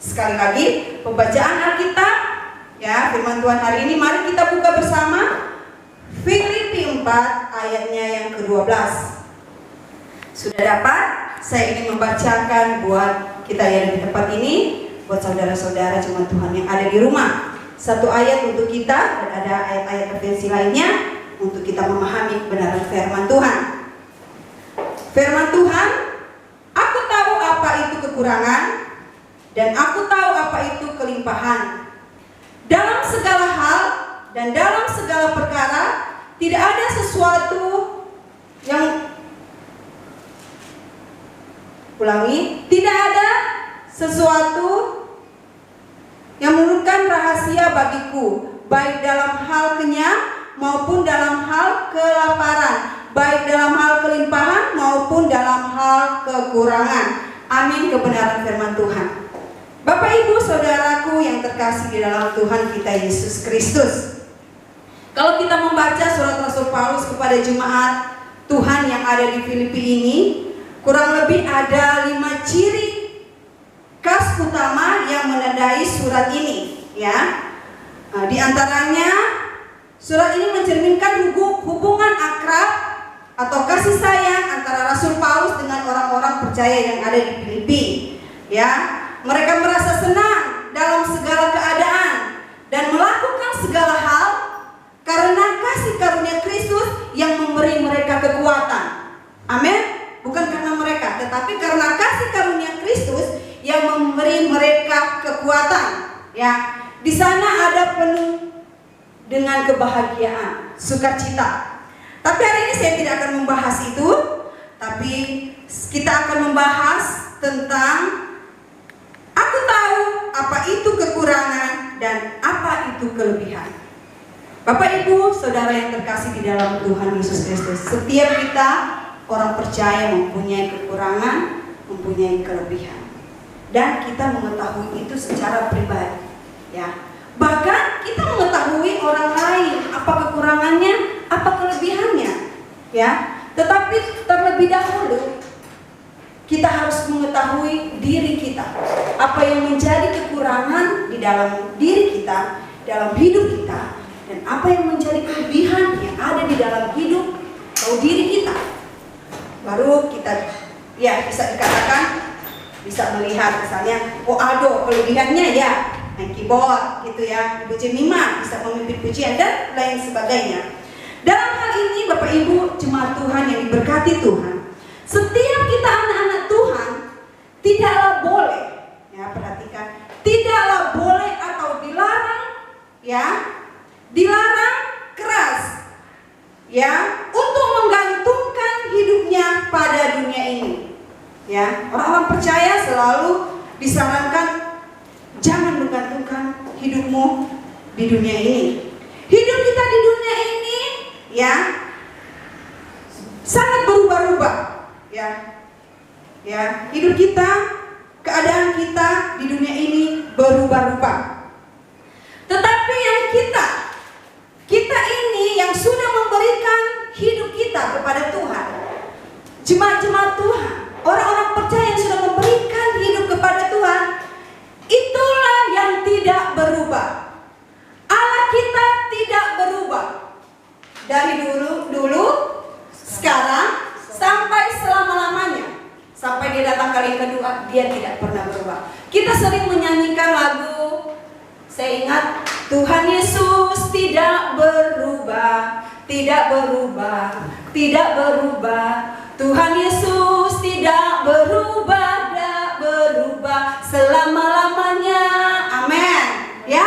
Sekali lagi, pembacaan Alkitab, ya, firman Tuhan hari ini, mari kita buka bersama Filipi 4 ayatnya yang ke-12. Sudah dapat? Saya ingin membacakan buat kita yang di tempat ini, buat saudara-saudara jemaat Tuhan yang ada di rumah. Satu ayat untuk kita dan ada ayat-ayat referensi lainnya untuk kita memahami kebenaran firman Tuhan. Firman Tuhan, aku tahu apa itu kekurangan dan aku tahu apa itu kelimpahan. Dalam segala hal dan dalam segala perkara tidak ada sesuatu yang tidak ada sesuatu yang menurunkan rahasia bagiku, baik dalam hal kenyang maupun dalam hal kelaparan, baik dalam hal kelimpahan maupun dalam hal kekurangan. Amin, kebenaran firman Tuhan. Bapak Ibu saudaraku yang terkasih di dalam Tuhan kita Yesus Kristus, kalau kita membaca surat Rasul Paulus kepada jemaat Tuhan yang ada di Filipi ini, kurang lebih ada 5 ciri khas utama yang menandai surat ini, ya. Di antaranya surat ini mencerminkan hubungan akrab atau kasih sayang antara Rasul Paulus dengan orang-orang percaya yang ada di Filipi, ya. Mereka merasa senang dalam segala keadaan dan melakukan segala hal karena kasih karunia Kristus yang memberi mereka kekuatan. Amin. Bukan karena mereka, tetapi karena kasih karunia Kristus yang memberi mereka kekuatan. Ya, di sana ada penuh dengan kebahagiaan, sukacita. Tapi hari ini saya tidak akan membahas itu, tapi kita akan membahas tentang aku tahu apa itu kekurangan dan apa itu kelebihan. Bapak Ibu, saudara yang terkasih di dalam Tuhan Yesus Kristus, setiap kita orang percaya mempunyai kekurangan, mempunyai kelebihan, dan kita mengetahui itu secara pribadi, ya. Bahkan kita mengetahui orang lain apa kekurangannya, apa kelebihannya, ya. Tetapi terlebih dahulu kita harus mengetahui diri kita, apa yang menjadi kekurangan di dalam diri kita, dalam hidup kita, dan apa yang menjadi kelebihan yang ada di dalam hidup atau diri kita. Baru kita ya bisa dikatakan, bisa melihat misalnya, oh Aldo kelebihannya ya main keyboard gitu ya, Ibu Jemima bisa memimpin pujian dan lain sebagainya. Dalam hal ini Bapak Ibu jemaat Tuhan yang diberkati Tuhan, setiap kita anak-anak Tuhan tidaklah boleh, ya perhatikan, tidaklah boleh atau dilarang, ya dilarang keras, ya untuk menggantungkan hidupnya pada dunia ini, ya. Orang-orang percaya selalu disarankan jangan menggantungkan hidupmu di dunia ini. Hidup kita di dunia ini, ya, sangat berubah-ubah, ya. Ya, hidup kita, keadaan kita di dunia ini berubah-ubah. Tetapi yang kita ini yang sudah memberikan hidup kita kepada Tuhan, jemaat-jemaat Tuhan, orang-orang percaya yang sudah memberikan hidup kepada Tuhan, itulah yang tidak berubah. Allah kita tidak berubah dari dulu, sekarang, sampai selama-lamanya. Sampai dia datang kali yang kedua, dia tidak pernah berubah. Kita sering menyanyikan lagu, saya ingat, Tuhan Yesus tidak berubah, tidak berubah, tidak berubah. Tuhan Yesus tidak berubah, tidak berubah selama-lamanya. Amin. Ya,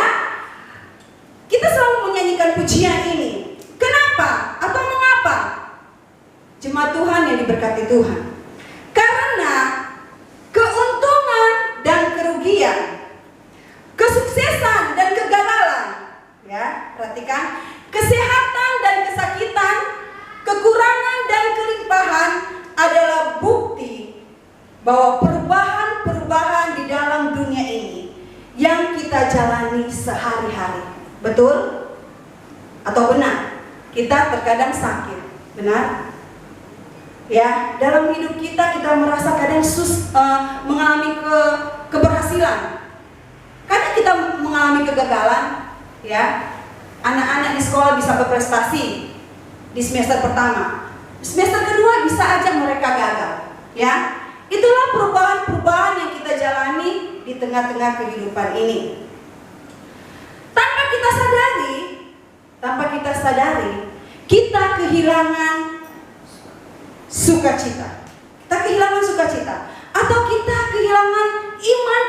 kita selalu menyanyikan pujian ini. Kenapa? Atau mengapa? Jemaat Tuhan yang diberkati Tuhan, karena keuntungan dan kerugian, kesuksesan dan kegagalan, ya perhatikan, kesehatan dan kesakitan, kekurangan dan kelimpahan adalah bukti bahwa perubahan-perubahan di dalam dunia ini yang kita jalani sehari-hari. Betul? Atau benar? Kita terkadang sakit, benar? Ya, dalam hidup kita merasa kadang mengalami keberhasilan, mengalami kegagalan, ya, anak-anak di sekolah bisa berprestasi di semester pertama, semester kedua bisa aja mereka gagal, ya. Itulah perubahan-perubahan yang kita jalani di tengah-tengah kehidupan ini. Tanpa kita sadari, kita kehilangan sukacita. Kita kehilangan sukacita, atau kita kehilangan iman,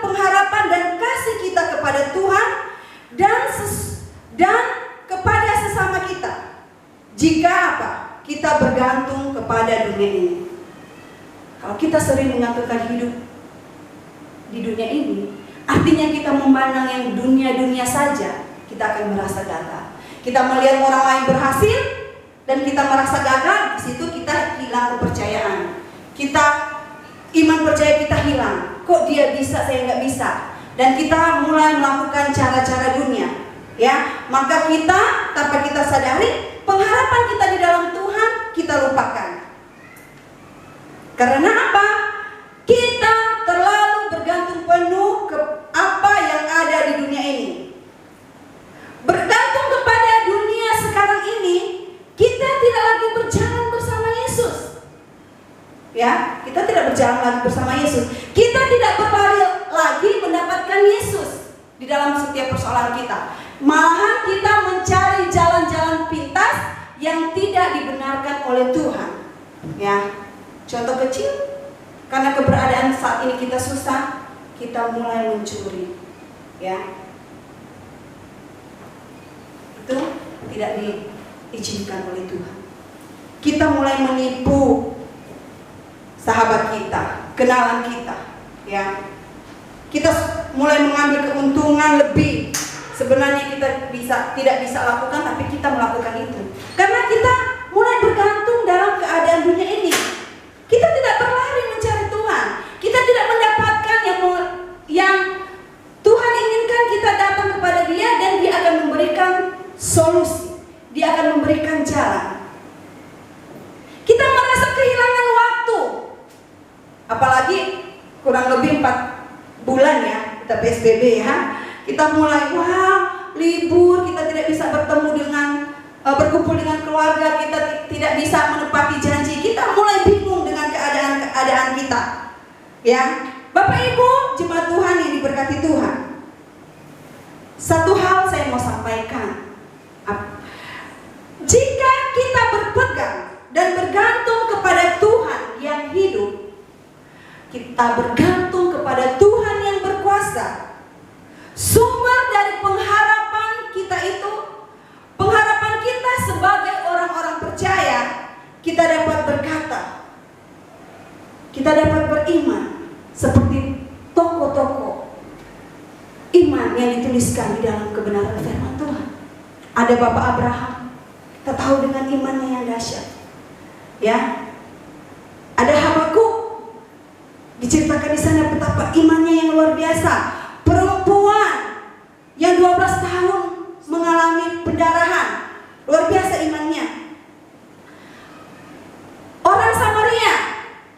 pengharapan dan kasih kita kepada Tuhan dan kepada sesama kita. Jika apa? Kita bergantung kepada dunia ini. Kalau kita sering mengatakan hidup di dunia ini, artinya kita memandang yang dunia-dunia saja, kita akan merasa gagal. Kita melihat orang lain berhasil dan kita merasa gagal, di situ kita hilang kepercayaan. Iman percaya kita hilang. Kok dia bisa, saya nggak bisa? Dan kita mulai melakukan cara-cara dunia, ya. Maka kita tanpa kita sadari, pengharapan kita di dalam Tuhan kita lupakan. Karena apa? Kita terlalu bergantung penuh ke apa yang ada di dunia ini. Bergantung kepada dunia sekarang ini, kita tidak lagi berjalan bersama Yesus. Ya, kita tidak berjalan lagi bersama Yesus. Kita tidak berlari lagi mendapatkan Yesus di dalam setiap persoalan kita. Malahan kita mencari jalan-jalan pintas yang tidak dibenarkan oleh Tuhan. Ya, contoh kecil, karena keberadaan saat ini kita susah, kita mulai mencuri. Ya, itu tidak diizinkan oleh Tuhan. Kita mulai menipu sahabat kita, kenalan kita, ya. Kita mulai mengambil keuntungan lebih. Sebenarnya kita tidak bisa lakukan, tapi kita melakukan itu. Karena kita mulai bergantung dalam keadaan dunia ini. Kita tidak berlari mencari Tuhan. Kita tidak mendapatkan yang Tuhan inginkan. Kita datang kepada Dia dan Dia akan memberikan solusi. Dia akan memberikan jalan. Kita merasa kehilangan waktu. Apalagi kurang lebih 4 bulan ya, kita PSBB ya. Kita mulai, libur, kita tidak bisa berkumpul dengan keluarga, kita tidak bisa menepati janji. Kita mulai bingung dengan keadaan kita. Ya, Bapak Ibu, jemaat Tuhan yang diberkati Tuhan. Satu hal saya mau sampaikan. Jika kita berpegang dan bergantung kepada Tuhan yang hidup, kita bergantung kepada Tuhan yang berkuasa. Sumber dari pengharapan kita itu, pengharapan kita sebagai orang-orang percaya, kita dapat berkata, kita dapat beriman seperti tokoh-tokoh iman yang dituliskan di dalam kebenaran firman Tuhan. Ada Bapak Abraham, kita tahu dengan imannya yang dahsyat. Ya, ada Habakuk, diceritakan di sana betapa imannya yang luar biasa. Perempuan yang 12 tahun mengalami pendarahan, luar biasa imannya. Orang Samaria,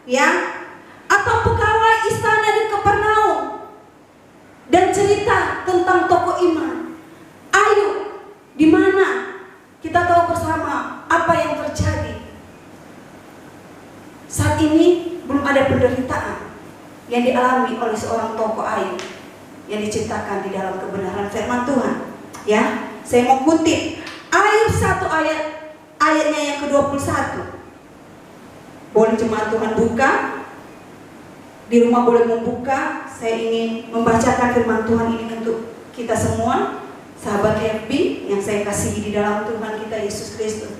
ya, atau pegawai istana di Kapernaum, dan cerita tentang tokoh iman. Ayub, di mana kita tahu bersama apa yang terjadi. Saat ini belum ada penderitaan yang dialami oleh seorang tokoh Ayub yang diceritakan di dalam kebenaran firman Tuhan. Ya, saya mau kutip Ayub 1 ayatnya yang ke-21. Boleh jemaat Tuhan buka, di rumah boleh membuka. Saya ingin membacakan firman Tuhan ini untuk kita semua, sahabat FB yang saya kasihi di dalam Tuhan kita Yesus Kristus.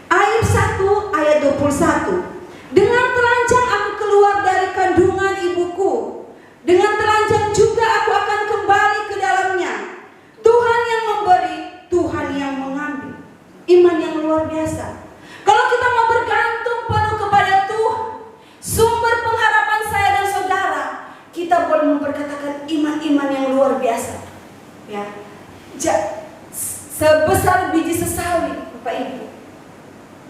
Ayub 1 ayat 21. Dengan telanjang aku keluar dari kandungan ibuku, dengan telanjang juga aku akan kembali ke dalamnya. Tuhan yang memberi, Tuhan yang mengambil. Iman yang luar biasa. Kalau kita mau bergantung penuh kepada Tuhan, sumber pengharapan saya dan saudara, kita boleh memperkatakan iman-iman yang luar biasa. Ya, sebesar biji sesawi, Bapak Ibu.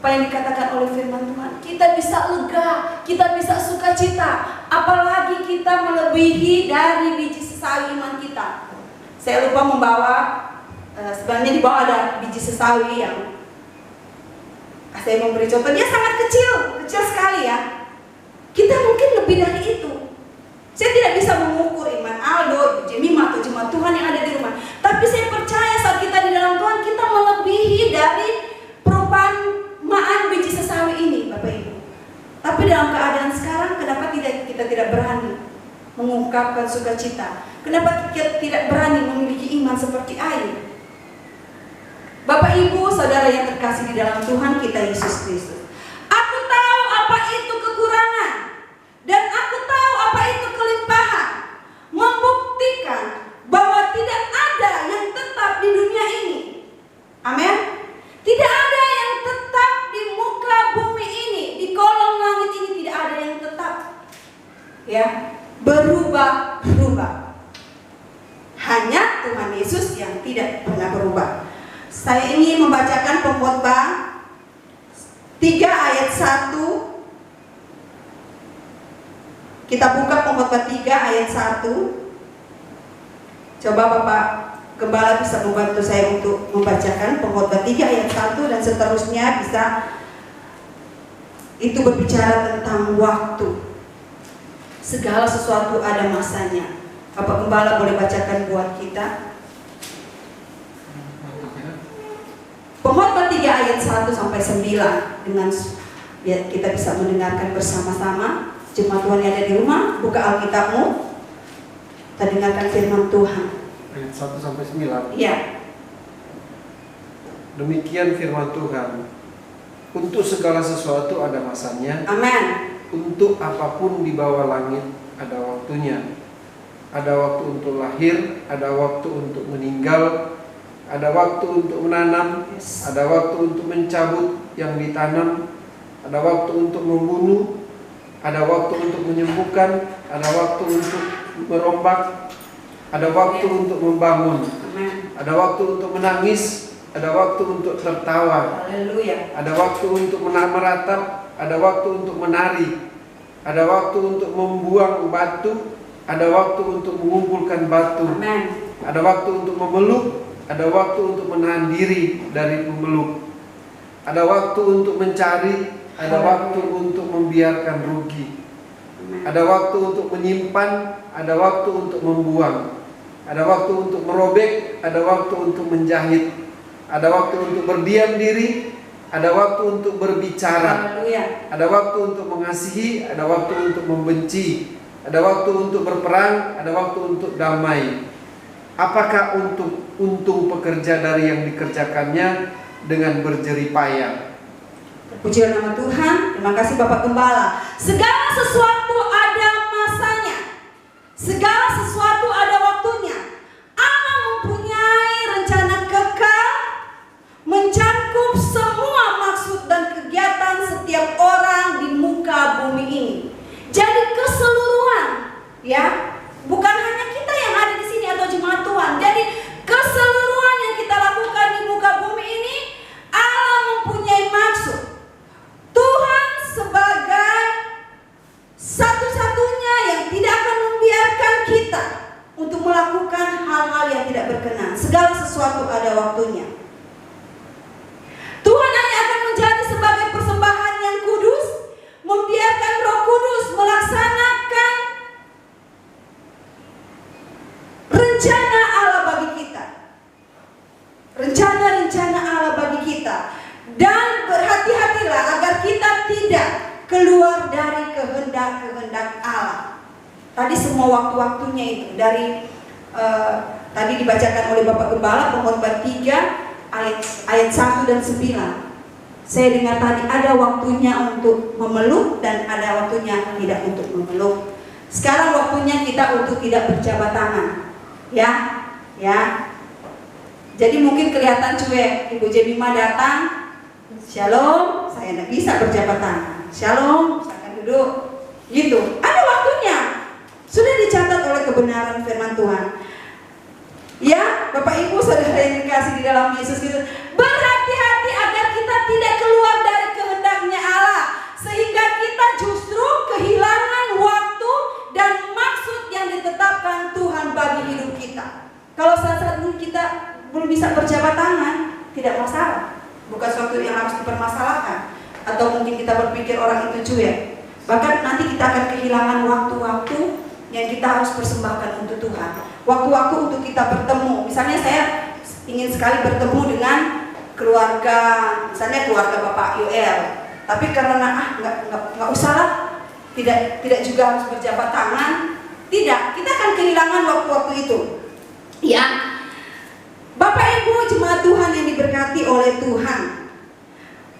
Apa yang dikatakan oleh firman Tuhan, kita bisa lega, kita bisa sukacita, apalagi kita melebihi dari biji sesawi iman kita. Saya lupa membawa, sebenarnya di bawah ada biji sesawi yang saya memberi contoh. Dia sangat kecil sekali ya. Kita mungkin lebih dari itu. Saya tidak bisa mengukur iman Aldo, Jemima atau jemaat Tuhan yang ada di rumah. Tapi saya percaya saat kita di dalam Tuhan, kita melebihi dari perumpamaan biji sesawi ini, Bapak Ibu. Tapi dalam keadaan sekarang, kenapa kita tidak berani mengungkapkan sukacita? Kenapa kita tidak berani memiliki iman seperti air? Bapak Ibu, saudara yang terkasih di dalam Tuhan kita Yesus Kristus. Aku tahu apa itu kekurangan, dan aku tahu apa itu kelimpahan. Membuktikan bahwa tidak ada yang tetap di dunia ini. Amin. Tidak ada yang tetap di muka bumi ini, di kolong langit ini tidak ada yang tetap. Ya, berubah-ubah. Hanya Tuhan Yesus yang tidak pernah berubah. Saya ingin membacakan Pengkhotbah 3 ayat 1. Kita buka Pengkhotbah 3 ayat 1. Coba Bapak Gembala bisa membantu saya untuk membacakan Pengkhotbah 3 ayat 1 dan seterusnya bisa. Itu berbicara tentang waktu. Segala sesuatu ada masanya. Bapak Gembala boleh bacakan buat kita. Pengkhotbah 3 ayat 1 sampai 9 dengan ya, kita bisa mendengarkan bersama-sama. Jemaat Tuhan yang ada di rumah, buka Alkitabmu. Kita dengarkan firman Tuhan. Ayat 1 sampai 9. Iya. Demikian firman Tuhan. Untuk segala sesuatu ada masanya. Amin. Untuk apapun di bawah langit ada waktunya. Ada waktu untuk lahir, ada waktu untuk meninggal, ada waktu untuk menanam, ada waktu untuk mencabut yang ditanam, ada waktu untuk membunuh, ada waktu untuk menyembuhkan, ada waktu untuk merombak, ada waktu untuk membangun, ada waktu untuk menangis, ada waktu untuk tertawa, ada waktu untuk meratap, ada waktu untuk menari, ada waktu untuk membuang batu, ada waktu untuk mengumpulkan batu, ada waktu untuk memeluk, ada waktu untuk menahan diri dari memeluk, ada waktu untuk mencari, ada waktu untuk membiarkan rugi, ada waktu untuk menyimpan, ada waktu untuk membuang, ada waktu untuk merobek, ada waktu untuk menjahit, ada waktu untuk berdiam diri, ada waktu untuk berbicara, ada waktu untuk mengasihi, ada waktu untuk membenci, ada waktu untuk berperang, ada waktu untuk damai. Apakah untung pekerja dari yang dikerjakannya dengan berjerih payah? Puji nama Tuhan. Terima kasih Bapak Gembala. Segala sesuatu ada masanya. Segala sesuatu ada waktunya. Allah mempunyai rencana kekal, mencangkup semua maksud dan kegiatan setiap orang di muka bumi ini. Jadi keseluruhan, ya, bukan hanya kita yang ada di sini atau jemaat Tuhan. Jadi keseluruhan yang kita lakukan di muka bumi ini, Allah mempunyai maksud. Tuhan sebagai satu-satunya yang tidak akan membiarkan kita untuk melakukan hal-hal yang tidak berkenan. Segala sesuatu ada waktunya. Tuhan hanya akan menjadi sebagai persembahan yang kudus, membiarkan Roh Kudus melaksanakan rencana Allah bagi kita. Rencana-rencana Allah bagi kita. Dan berhati-hatilah agar kita tidak keluar dari kehendak-kehendak Allah. Tadi semua waktu-waktunya itu dari tadi dibacakan oleh Bapak Gembala Pengkhotbah 3 ayat 1 dan 9. Saya dengar tadi ada waktunya untuk memeluk dan ada waktunya tidak untuk memeluk. Sekarang waktunya kita untuk tidak berjabat tangan. Ya. Jadi mungkin kelihatan cuek. Ibu Jemima datang, shalom, saya tidak bisa berjabat tangan. Shalom, silakan duduk. Gitu. Ada waktunya. Sudah dicatat oleh kebenaran firman Tuhan. Ya, Bapak Ibu saudara yang dikasih di dalam Yesus Kristus, berhati-hati agar kita tidak keluar dari kehendaknya Allah, sehingga kita justru kehilangan waktu dan maksud yang ditetapkan Tuhan bagi hidup kita. Kalau saat ini kita belum bisa berjabat tangan, tidak masalah. Bukan sesuatu yang harus dipermasalahkan. Atau mungkin kita berpikir orang itu cuek. Bahkan nanti kita akan kehilangan waktu-waktu yang kita harus persembahkan untuk Tuhan. Waktu-waktu untuk kita bertemu. Misalnya saya ingin sekali bertemu dengan keluarga, misalnya keluarga Bapak Yoel. Tapi karena nggak usah lah, tidak juga harus berjabat tangan. Tidak, kita akan kehilangan waktu-waktu itu. Ya, Bapak Ibu jemaat Tuhan yang diberkati oleh Tuhan.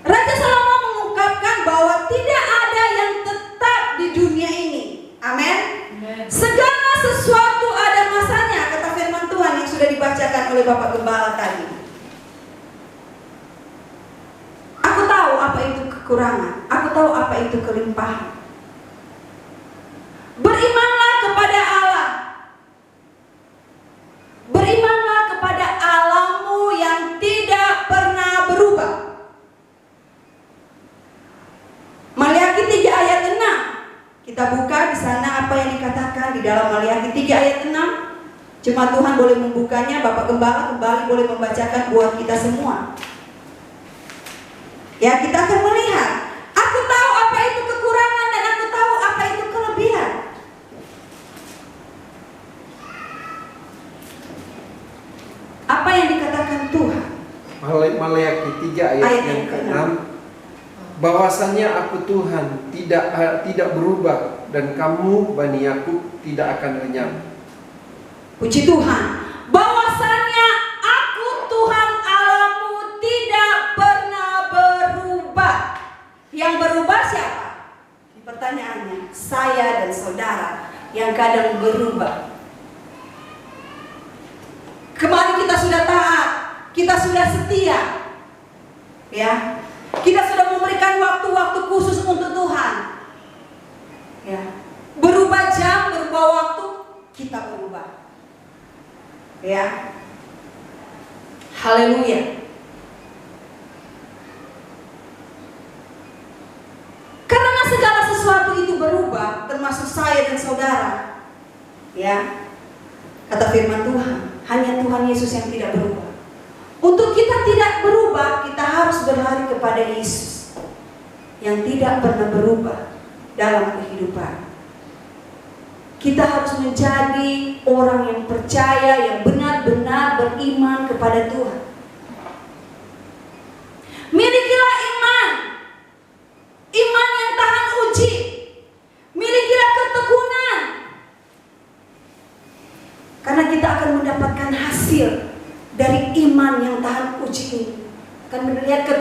Raja Salomo mengungkapkan bahwa tidak ada yang tetap di dunia ini. Amin. Segala sesuatu ada masanya, kata firman Tuhan yang sudah dibacakan oleh Bapak Gembala tadi. Aku tahu apa itu kekurangan, aku tahu apa itu kelimpahan. Berimanlah kepada Allah. Berimanlah kepada Allahmu yang tidak pernah berubah. Maliaki 3 ayat 6. Kita buka di sana apa yang dikatakan di dalam Maliaki 3 ayat 6. Jemaat Tuhan boleh membukanya, Bapak Gembala kembali boleh membacakan buat kita semua. Ya, kita akan melihat. Aku tahu apa itu kekurangan dan aku tahu apa itu kelebihan. Apa yang dikatakan Tuhan? Maleakhi 3 ayat yang ke-6. Bahwasannya aku Tuhan tidak berubah dan kamu Bani Yakub tidak akan lenyap. Puji Tuhan. Bahwasannya aku Tuhan Allahmu tidak pernah berubah. Yang berubah siapa? Pertanyaannya, saya dan saudara yang kadang berubah. Kemarin kita sudah taat, kita sudah setia, ya. Kita sudah memberikan waktu-waktu khusus untuk Tuhan, ya. Berubah jam, berubah waktu, kita berubah, ya. Haleluya. Karena segala sesuatu itu berubah, termasuk saya dan saudara, ya. Kata firman Tuhan, hanya Tuhan Yesus yang tidak berubah. Untuk kita tidak berubah, kita harus berlari kepada Yesus yang tidak pernah berubah dalam kehidupan. Kita harus menjadi orang yang percaya, yang benar-benar beriman kepada Tuhan. Milikilah iman, iman yang tahan uji. Milikilah ketekunan, karena kita akan mendapatkan hasil dari iman yang tahan uji ini. Akan melihat